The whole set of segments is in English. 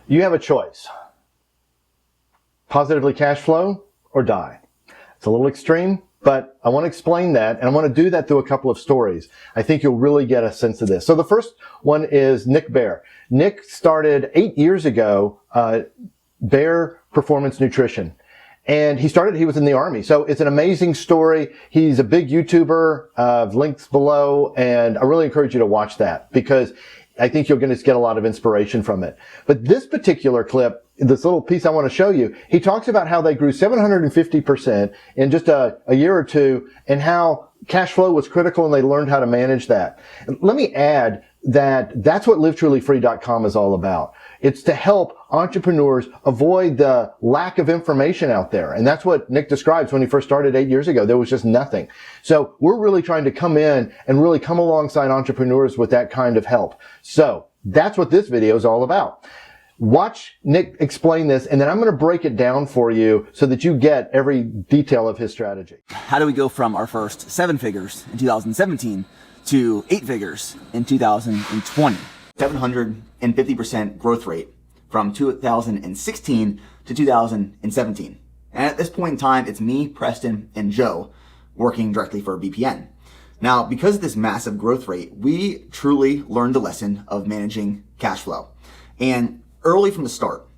You have a choice. Positively cash flow or die. It's a little extreme, but I want to explain that, and I want to do that through a couple of stories. I think you'll really get a sense of this. So the first one is Nick Bear. Nick started 8 years ago, Bear Performance Nutrition. And he was in the Army. So it's an amazing story. He's a big YouTuber, links below, and I really encourage you to watch that because I think you're going to get a lot of inspiration from it. But this particular clip, this little piece I want to show you, he talks about how they grew 750% in just a year or two and how cash flow was critical and they learned how to manage that. And let me add that that's what livetrulyfree.com is all about. It's to help entrepreneurs avoid the lack of information out there. And that's what Nick describes when he first started 8 years ago. There was just nothing. So we're really trying to come in and really come alongside entrepreneurs with that kind of help. So that's what this video is all about. Watch Nick explain this, and then I'm going to break it down for you so that you get every detail of his strategy. How do we go from our first 7 figures in 2017 to 8 figures in 2020? 750% growth rate from 2016 to 2017. And at this point in time, it's me, Preston, and Joe working directly for BPN. Now, because of this massive growth rate, we truly learned the lesson of managing cash flow. And early from the start,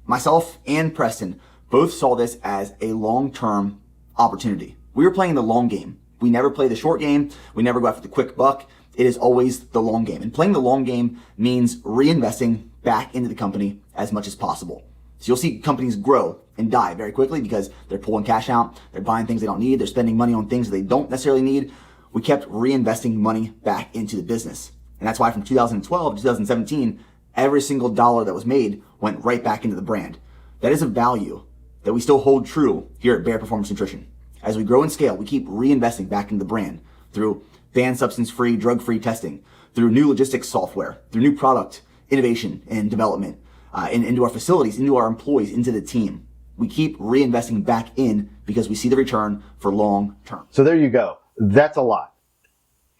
myself and Preston both saw this as a long-term opportunity. We were playing the long game. We never play the short game. We never go after the quick buck. It is always the long game. And playing the long game means reinvesting back into the company as much as possible. So you'll see companies grow and die very quickly because they're pulling cash out, they're buying things they don't need, they're spending money on things that they don't necessarily need. We kept reinvesting money back into the business. And that's why from 2012 to 2017, every single dollar that was made went right back into the brand. That is a value that we still hold true here at Bear Performance Nutrition. As we grow and scale, we keep reinvesting back into the brand through banned substance-free, drug-free testing, through new logistics software, through new product innovation and development, into our facilities, into our employees, into the team. We keep reinvesting back in because we see the return for long term. So there you go. That's a lot.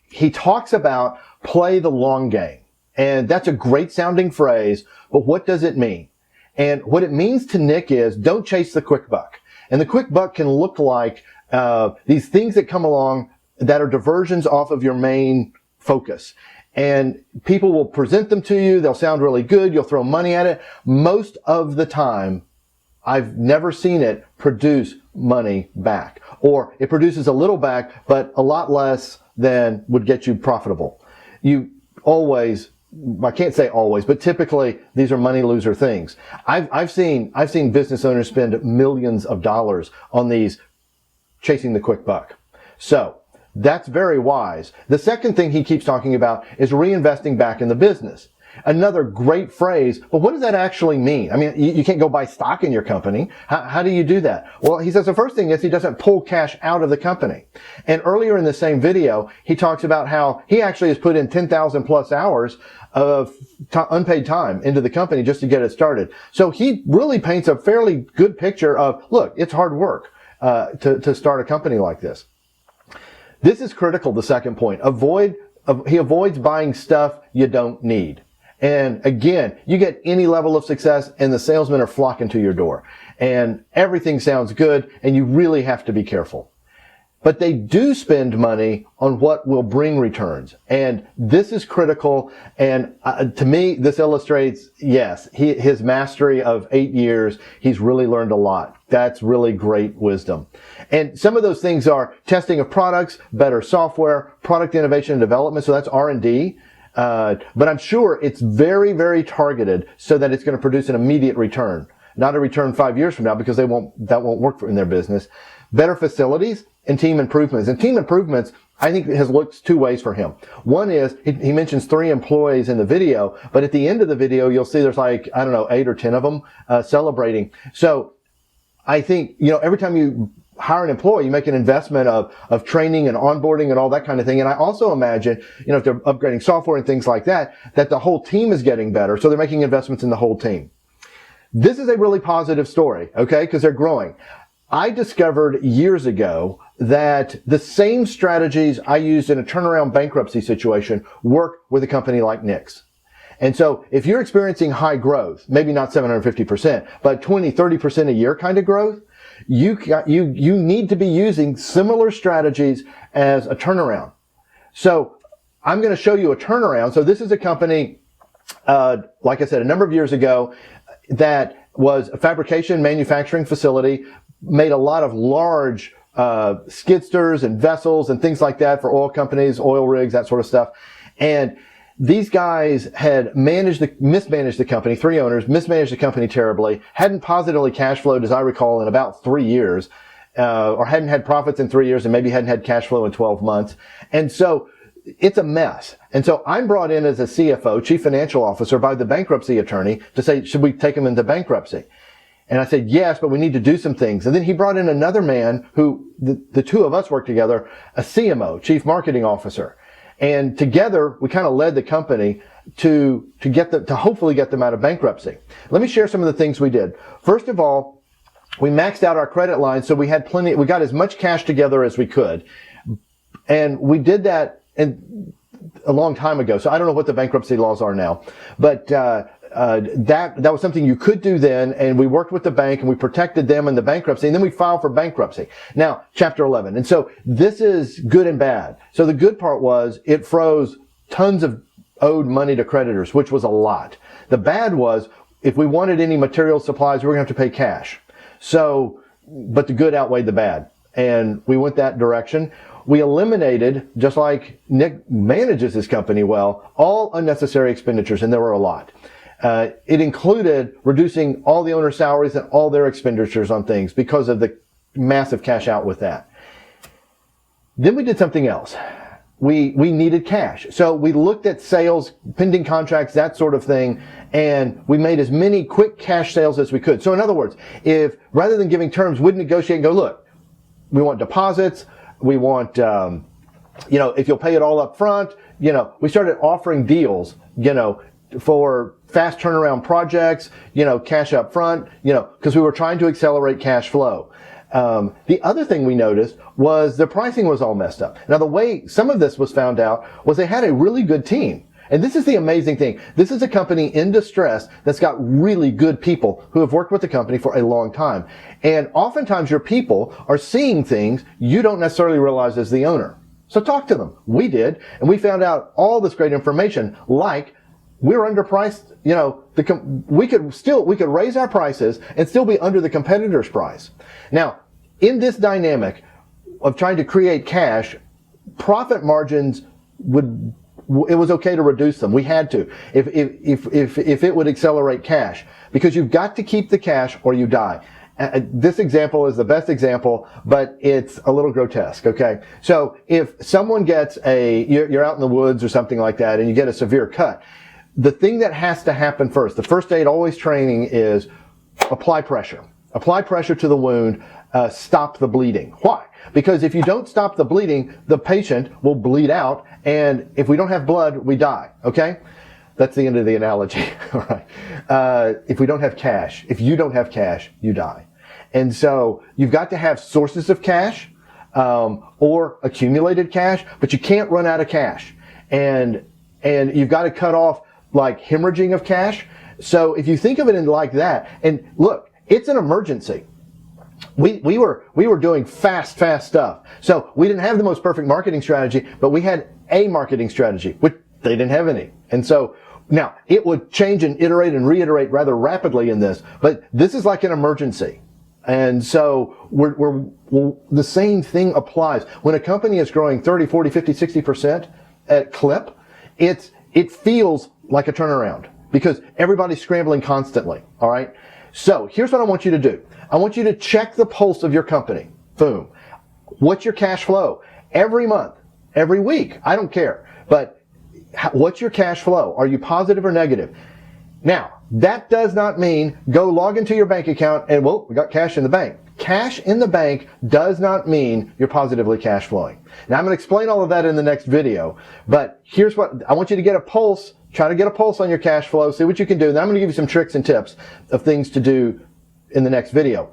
He talks about play the long game. And that's a great sounding phrase, but what does it mean? And what it means to Nick is don't chase the quick buck. And the quick buck can look like these things that come along that are diversions off of your main focus. And people will present them to you. They'll sound really good. You'll throw money at it. Most of the time, I've never seen it produce money back. Or it produces a little back, but a lot less than would get you profitable. You always, I can't say always, but typically these are money loser things. I've seen business owners spend millions of dollars on these chasing the quick buck. So that's very wise. The second thing he keeps talking about is reinvesting back in the business. Another great phrase, but what does that actually mean? I mean, you can't go buy stock in your company. How do you do that? Well, he says the first thing is he doesn't pull cash out of the company. And earlier in the same video, he talks about how he actually has put in 10,000 plus hours of unpaid time into the company just to get it started. So he really paints a fairly good picture of, look, it's hard work to start a company like this. This is critical, the second point. He avoids buying stuff you don't need. And again, you get any level of success and the salesmen are flocking to your door. And everything sounds good and you really have to be careful. But they do spend money on what will bring returns. And this is critical. And to me, this illustrates, yes, his mastery of 8 years, he's really learned a lot. That's really great wisdom. And some of those things are testing of products, better software, product innovation and development. So that's R&D. But I'm sure it's very, very targeted so that it's going to produce an immediate return. Not a return 5 years from now because that won't work in their business. Better facilities and team improvements. And team improvements, I think, has looked two ways for him. One is, he mentions 3 employees in the video, but at the end of the video, you'll see there's like, I don't know, 8 or 10 of them celebrating. So I think, every time you hire an employee, you make an investment of training and onboarding and all that kind of thing. And I also imagine, if they're upgrading software and things like that the whole team is getting better. So they're making investments in the whole team. This is a really positive story, okay? Because they're growing. I discovered years ago that the same strategies I used in a turnaround bankruptcy situation work with a company like Nick's. And so if you're experiencing high growth, maybe not 750%, but 20, 30% a year kind of growth, you need to be using similar strategies as a turnaround. So I'm going to show you a turnaround. So this is a company, like I said, a number of years ago that was a fabrication manufacturing facility, made a lot of large skidsters and vessels and things like that for oil companies, oil rigs, that sort of stuff. And these guys had mismanaged the company, three owners, mismanaged the company terribly, hadn't positively cash flowed, as I recall, in about 3 years, or hadn't had profits in 3 years and maybe hadn't had cash flow in 12 months. And so it's a mess. And so I'm brought in as a CFO, chief financial officer, by the bankruptcy attorney to say, should we take them into bankruptcy? And I said, yes, but we need to do some things. And then he brought in another man who, the two of us worked together, a CMO, chief marketing officer. And together, we kind of led the company to hopefully get them out of bankruptcy. Let me share some of the things we did. First of all, we maxed out our credit line, so we got as much cash together as we could. And we did that a long time ago, so I don't know what the bankruptcy laws are now. But that was something you could do then, and we worked with the bank and we protected them in the bankruptcy, and then we filed for bankruptcy. Now, Chapter 11. And so this is good and bad. So the good part was it froze tons of owed money to creditors, which was a lot. The bad was if we wanted any material supplies, we were going to have to pay cash. So, but the good outweighed the bad, and we went that direction. We eliminated, just like Nick manages his company well, all unnecessary expenditures, and there were a lot. It included reducing all the owner salaries and all their expenditures on things because of the massive cash out with that. Then we did something else. We needed cash. So we looked at sales, pending contracts, that sort of thing, and we made as many quick cash sales as we could. So in other words, if rather than giving terms, we'd negotiate and go, look, we want deposits, we want, if you'll pay it all up front, we started offering deals, for fast turnaround projects, cash up front, because we were trying to accelerate cash flow. The other thing we noticed was the pricing was all messed up. Now, the way some of this was found out was they had a really good team. And this is the amazing thing. This is a company in distress that's got really good people who have worked with the company for a long time. And oftentimes your people are seeing things you don't necessarily realize as the owner. So talk to them. We did. And we found out all this great information, like we're underpriced. We could raise our prices and still be under the competitor's price. Now, in this dynamic of trying to create cash, profit margins it was okay to reduce them. We had to, if it would accelerate cash, because you've got to keep the cash or you die. This example is the best example, but it's a little grotesque. Okay, so if someone gets you're out in the woods or something like that, and you get a severe cut, the thing that has to happen first, the first aid always training is apply pressure. Apply pressure to the wound. Stop the bleeding. Why? Because if you don't stop the bleeding, the patient will bleed out, and if we don't have blood, we die. Okay? That's the end of the analogy. All right. If we don't have cash, if you don't have cash, you die. And so you've got to have sources of cash, or accumulated cash, but you can't run out of cash. And you've got to cut off like hemorrhaging of cash. So if you think of it in like that, and look, it's an emergency. We were doing fast stuff. So we didn't have the most perfect marketing strategy, but we had a marketing strategy, which they didn't have any. And so now it would change and iterate and reiterate rather rapidly in this, but this is like an emergency. And so the same thing applies. When a company is growing 30, 40, 50, 60% at clip, it feels like a turnaround because everybody's scrambling constantly. All right. So here's what I want you to do. I want you to check the pulse of your company. Boom. What's your cash flow? Every month, every week, I don't care. But what's your cash flow? Are you positive or negative? Now, that does not mean go log into your bank account and, well, we got cash in the bank. Cash in the bank does not mean you're positively cash flowing. Now, I'm going to explain all of that in the next video, but here's what I want you to get a pulse. Try to get a pulse on your cash flow, see what you can do. Then I'm going to give you some tricks and tips of things to do in the next video.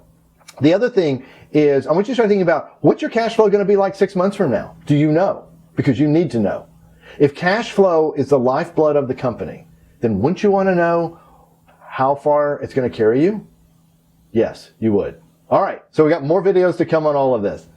The other thing is I want you to start thinking about what's your cash flow going to be like 6 months from now? Do you know? Because you need to know. If cash flow is the lifeblood of the company, then wouldn't you want to know how far it's going to carry you? Yes, you would. All right, so we got more videos to come on all of this.